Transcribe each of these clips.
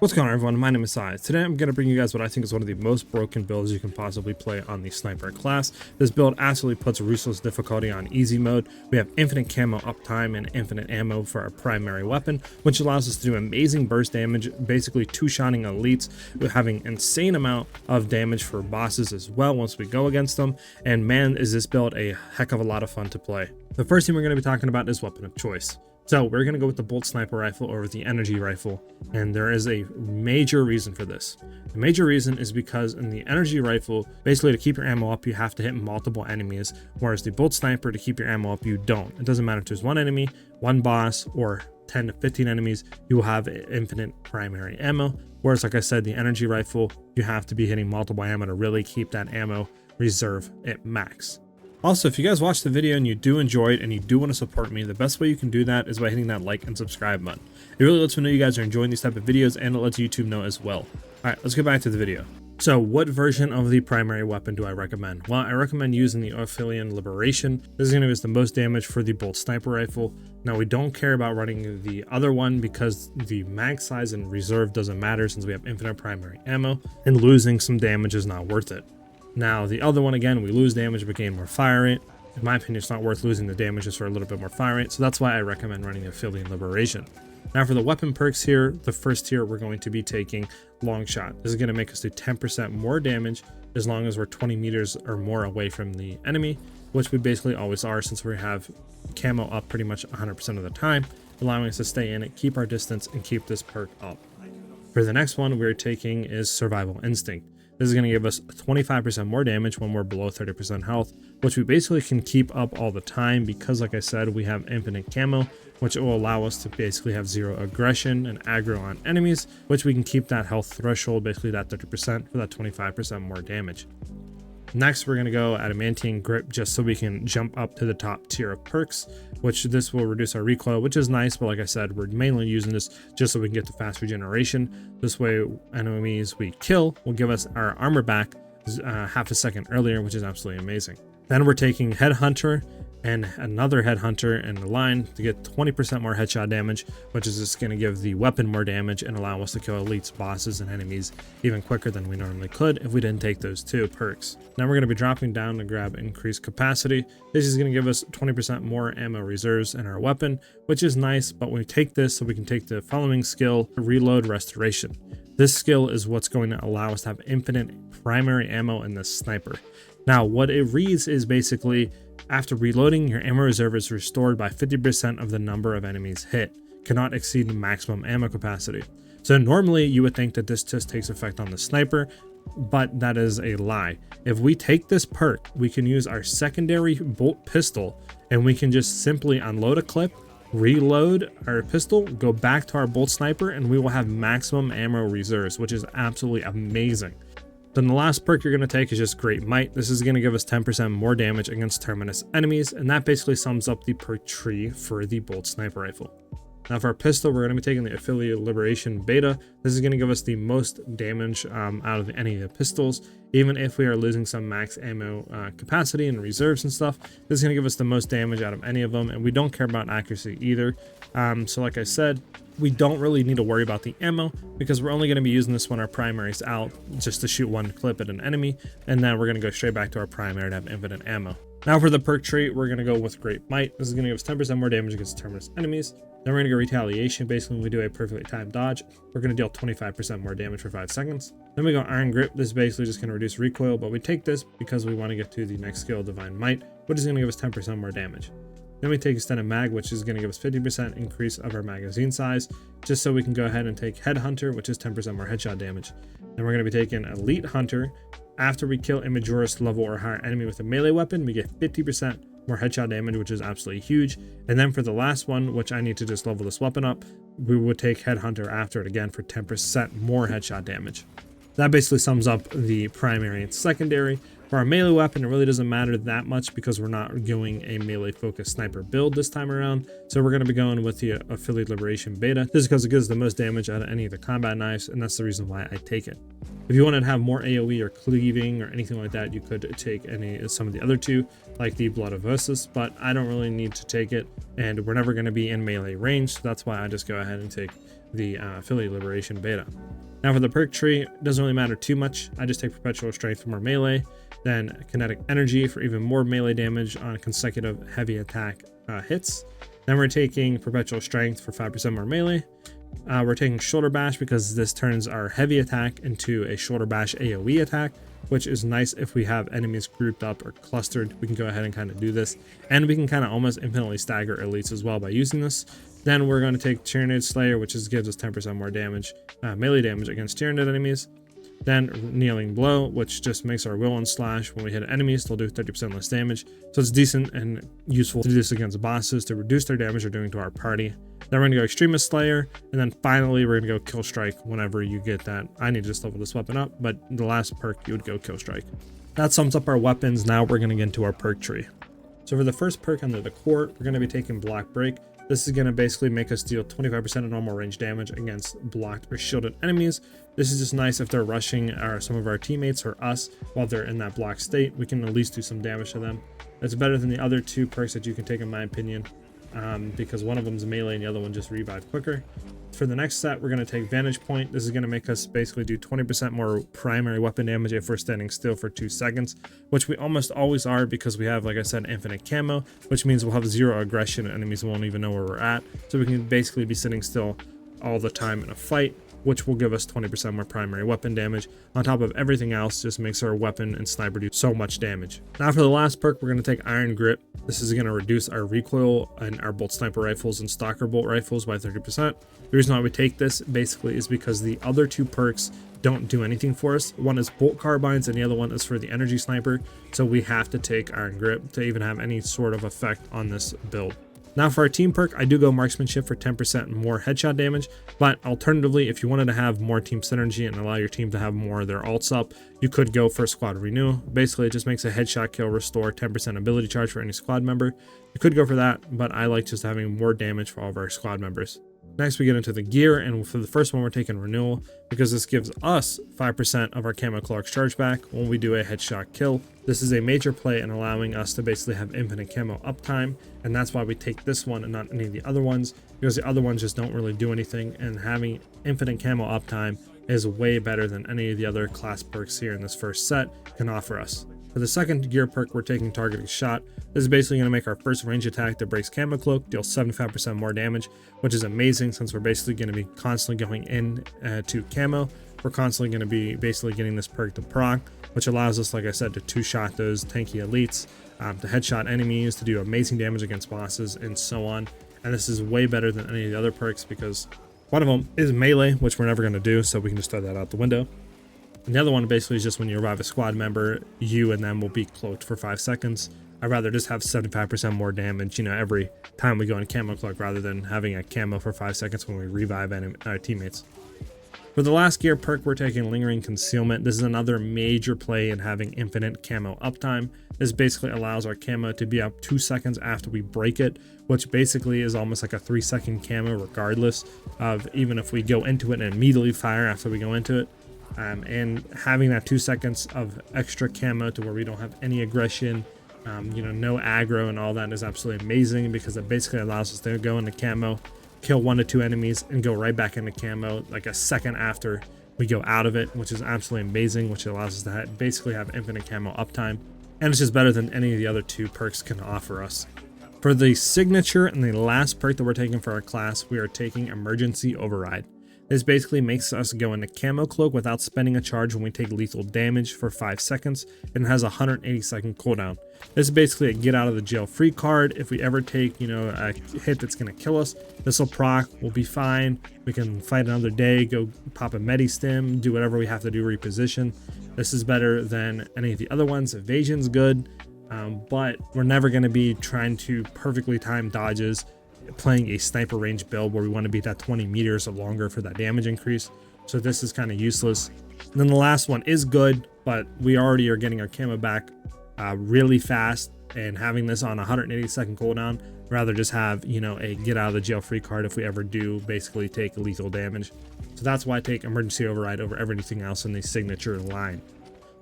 What's going on, everyone? My name is SiahZ. Today I'm going to bring you guys what I think is one of the most broken builds you can possibly play on the sniper class. This build absolutely puts ruthless difficulty on easy mode. We have infinite camo uptime and infinite ammo for our primary weapon, which allows us to do amazing burst damage, basically two-shotting elites, with having insane amount of damage for bosses as well once we go against them. And man, is this build a heck of a lot of fun to play. The first thing we're going to be talking about is weapon of choice. So we're going to go with the bolt sniper rifle over the energy rifle, and there is a major reason for this. The major reason is because in the energy rifle, basically to keep your ammo up, you have to hit multiple enemies, whereas the bolt sniper, to keep your ammo up, you don't. It doesn't matter if there's one enemy, one boss, or 10 to 15 enemies, you will have infinite primary ammo. Whereas, like I said, the energy rifle, you have to be hitting multiple ammo to really keep that ammo reserve at max. Also, if you guys watched the video and you do enjoy it and you do want to support me, the best way you can do that is by hitting that like and subscribe button. It really lets me know you guys are enjoying these type of videos, and it lets YouTube know as well. Alright, let's get back to the video. So what version of the primary weapon do I recommend? Well, I recommend using the Affiliate Liberation. This is going to give us the most damage for the bolt sniper rifle. Now, we don't care about running the other one because the mag size and reserve doesn't matter since we have infinite primary ammo, and losing some damage is not worth it. Now, the other one, again, we lose damage but gain more fire rate. In my opinion, it's not worth losing the damage just for a little bit more fire rate, so that's why I recommend running the Affiliate Liberation. Now, for the weapon perks here, the first tier, we're going to be taking Longshot. This is going to make us do 10% more damage as long as we're 20 meters or more away from the enemy, which we basically always are since we have camo up pretty much 100% of the time, allowing us to stay in it, keep our distance, and keep this perk up. For the next one we're taking is Survival Instinct. This is going to give us 25% more damage when we're below 30% health, which we basically can keep up all the time because, like I said, we have infinite camo, which will allow us to basically have zero aggression and aggro on enemies, which we can keep that health threshold, basically that 30% for that 25% more damage. Next, we're going to go Adamantine Grip just so we can jump up to the top tier of perks, which this will reduce our recoil, which is nice, but like I said, we're mainly using this just so we can get the fast regeneration. This way, enemies we kill will give us our armor back half a second earlier, which is absolutely amazing. Then we're taking Headhunter and another Headhunter in the line to get 20% more headshot damage, which is just going to give the weapon more damage and allow us to kill elites, bosses, and enemies even quicker than we normally could if we didn't take those two perks. Now we're going to be dropping down to grab Increased Capacity. This is going to give us 20% more ammo reserves in our weapon, which is nice, but we take this so we can take the following skill, Reload Restoration. This skill is what's going to allow us to have infinite primary ammo in this sniper. Now, what it reads is basically, after reloading, your ammo reserve is restored by 50% of the number of enemies hit, cannot exceed the maximum ammo capacity. So normally you would think that this just takes effect on the sniper, but that is a lie. If we take this perk, we can use our secondary bolt pistol, and we can just simply unload a clip, reload our pistol, go back to our bolt sniper, and we will have maximum ammo reserves, which is absolutely amazing. Then the last perk you're going to take is just Great Might. This is going to give us 10% more damage against terminus enemies, and that basically sums up the perk tree for the bolt sniper rifle. Now for our pistol, we're going to be taking the Affiliate Liberation Beta. This is going to give us the most damage out of any of the pistols, even if we are losing some max ammo capacity and reserves and stuff. This is going to give us the most damage out of any of them, and we don't care about accuracy either. So like I said, we don't really need to worry about the ammo because we're only going to be using this when our primary is out, just to shoot one clip at an enemy, and then we're going to go straight back to our primary to have infinite ammo. Now for the perk trait, we're going to go with Great Might. This is going to give us 10% more damage against terminus enemies. Then we're going to go Retaliation. Basically, when we do a perfectly timed dodge, we're going to deal 25% more damage for 5 seconds. Then we go Iron Grip. This is basically just going to reduce recoil, but we take this because we want to get to the next skill, Divine Might, which is going to give us 10% more damage. Then we take Extended Mag, which is going to give us 50% increase of our magazine size, just so we can go ahead and take Headhunter, which is 10% more headshot damage. Then we're going to be taking Elite Hunter. After we kill a Majorist level or higher enemy with a melee weapon, we get 50% more headshot damage, which is absolutely huge. And then for the last one, which I need to just level this weapon up, we would take Headhunter after it again for 10% more headshot damage. That basically sums up the primary and secondary. For our melee weapon, it really doesn't matter that much because we're not going a melee focused sniper build this time around. So we're going to be going with the Affiliate Liberation Beta. This is because it gives the most damage out of any of the combat knives, and that's the reason why I take it. If you wanted to have more AoE or cleaving or anything like that, you could take some of the other two, like the Blood of Versus, but I don't really need to take it, and we're never going to be in melee range, so that's why I just go ahead and take the Affiliate Liberation Beta. Now for the perk tree, it doesn't really matter too much. I just take perpetual strength for more melee, then kinetic energy for even more melee damage on consecutive heavy attack hits. Then we're taking perpetual strength for 5% more melee. We're taking shoulder bash because this turns our heavy attack into a shoulder bash AoE attack, which is nice if we have enemies grouped up or clustered. We can go ahead and kind of do this, and we can kind of almost infinitely stagger elites as well by using this. Then we're going to take Tyranid Slayer, which gives us 10% more damage, melee damage against Tyranid enemies. Then Kneeling Blow, which just makes our Will and Slash when we hit enemies, they'll do 30% less damage. So it's decent and useful to do this against bosses to reduce their damage they're doing to our party. Then we're going to go Extremist Slayer, and then finally we're going to go Kill Strike whenever you get that. I need to just level this weapon up, but the last perk you would go Kill Strike. That sums up our weapons. Now we're going to get into our perk tree. So for the first perk under the court, we're going to be taking Block Break. This is going to basically make us deal 25% of normal range damage against blocked or shielded enemies. This is just nice if they're rushing some of our teammates or us while they're in that blocked state. We can at least do some damage to them. It's better than the other two perks that you can take in my opinion, because one of them is melee and the other one just revive quicker. For the next set, we're going to take Vantage Point. This is going to make us basically do 20% more primary weapon damage if we're standing still for 2 seconds, which we almost always are because we have, like I said, infinite camo, which means we'll have 0 aggression and enemies won't even know where we're at. So we can basically be sitting still all the time in a fight, which will give us 20% more primary weapon damage. On top of everything else, just makes our weapon and sniper do so much damage. Now for the last perk, we're going to take Iron Grip. This is going to reduce our recoil in our bolt sniper rifles and stalker bolt rifles by 30%. The reason why we take this basically is because the other 2 perks don't do anything for us. One is bolt carbines and the other one is for the energy sniper. So we have to take Iron Grip to even have any sort of effect on this build. Now for our team perk, I do go Marksmanship for 10% more headshot damage, but alternatively, if you wanted to have more team synergy and allow your team to have more of their alts up, you could go for Squad Renew. Basically, it just makes a headshot kill restore 10% ability charge for any squad member. You could go for that, but I like just having more damage for all of our squad members. Next, we get into the gear, and for the first one, we're taking Renewal because this gives us 5% of our Camo Clark's charge back when we do a headshot kill. This is a major play in allowing us to basically have infinite camo uptime, and that's why we take this one and not any of the other ones, because the other ones just don't really do anything, and having infinite camo uptime is way better than any of the other class perks here in this first set can offer us. For the second gear perk, we're taking Targeting Shot. This is basically going to make our first range attack that breaks Camo Cloak deal 75% more damage, which is amazing since we're basically going to be constantly going in to camo. We're constantly going to be basically getting this perk to proc, which allows us, like I said, to 2-shot those tanky elites, to headshot enemies, to do amazing damage against bosses, and so on. And this is way better than any of the other perks because one of them is melee, which we're never going to do, so we can just throw that out the window. And the other one basically is just when you revive a squad member, you and them will be cloaked for 5 seconds. I'd rather just have 75% more damage, every time we go in camo cloak rather than having a camo for 5 seconds when we revive our teammates. For the last gear perk, we're taking Lingering Concealment. This is another major play in having infinite camo uptime. This basically allows our camo to be up 2 seconds after we break it, which basically is almost like a 3-second camo regardless of even if we go into it and immediately fire after we go into it. And having that 2 seconds of extra camo to where we don't have any aggression, no aggro and all that is absolutely amazing because it basically allows us to go into camo, kill 1 to 2 enemies, and go right back into camo like a second after we go out of it, which is absolutely amazing, which allows us to basically have infinite camo uptime. And it's just better than any of the other 2 perks can offer us. For the signature and the last perk that we're taking for our class, we are taking Emergency Override. This basically makes us go into Camo Cloak without spending a charge when we take lethal damage for 5 seconds, and it has a 180-second cooldown. This is basically a get out of the jail free card. If we ever take, a hit that's going to kill us, this will proc, we'll be fine. We can fight another day, go pop a Medi-Stim, do whatever we have to do, reposition. This is better than any of the other ones. Evasion's good, but we're never going to be trying to perfectly time dodges, playing a sniper range build where we want to be at 20 meters or longer for that damage increase. So this is kind of useless. And then the last one is good, but we already are getting our camo back really fast, and having this on a 180-second cooldown, rather just have, a get out of the jail free card if we ever do basically take lethal damage. So that's why I take Emergency Override over everything else in the signature line.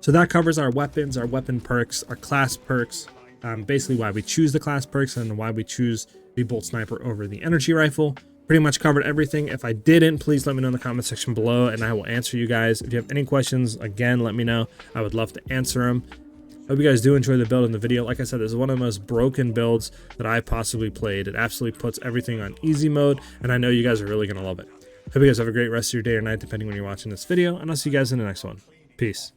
So that covers our weapons, our weapon perks, our class perks, basically why we choose the class perks and why we choose the bolt sniper over the energy rifle. pretty much covered everything. If I didn't, please let me know in the comment section below and I will answer you guys. If you have any questions, again, let me know. I would love to answer them. Hope you guys do enjoy the build in the video. Like I said, this is one of the most broken builds that I've possibly played. It absolutely puts everything on easy mode, and I know you guys are really going to love it. Hope you guys have a great rest of your day or night, depending when you're watching this video, and I'll see you guys in the next one. Peace.